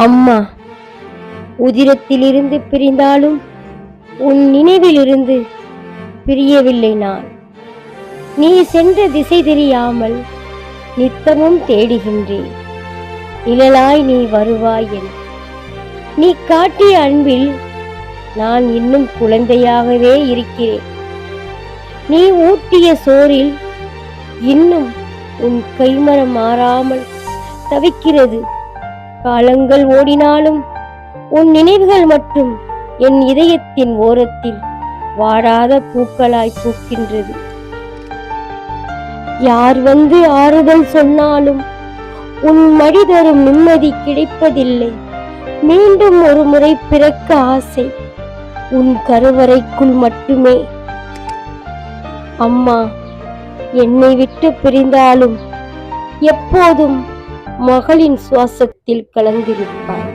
அம்மா, உதிரத்திலிருந்து பிரிந்தாலும் உன் நினைவிலிருந்து பிரியவில்லை நான். நீ சென்ற திசை தெரியாமல் நித்தமும் தேடுகின்றேன். நிழலாய் நீ வருவாய் என நீ காட்டிய அன்பில் நான் இன்னும் குழந்தையாகவே இருக்கிறேன். நீ ஊட்டிய சோறில் இன்னும் உன் கைமரம் மாறாமல் தவிக்கிறது. காலங்கள் ஓடினாலும் உன் நினைவுகள் மட்டும் என் இதயத்தின் ஓரத்தில் வாடாத பூக்களாய் பூக்கின்றது. யார் வந்து ஆறுதல் சொன்னாலும் உன் மடி தரும் நிம்மதி கிடைப்பதில்லை. மீண்டும் ஒரு முறை பிறக்க ஆசை, உன் கருவறைக்குள் மட்டுமே. அம்மா, என்னை விட்டு பிரிந்தாலும் எப்போதும் மகளின் சுவாசத்தில் கலந்திருப்பாய்.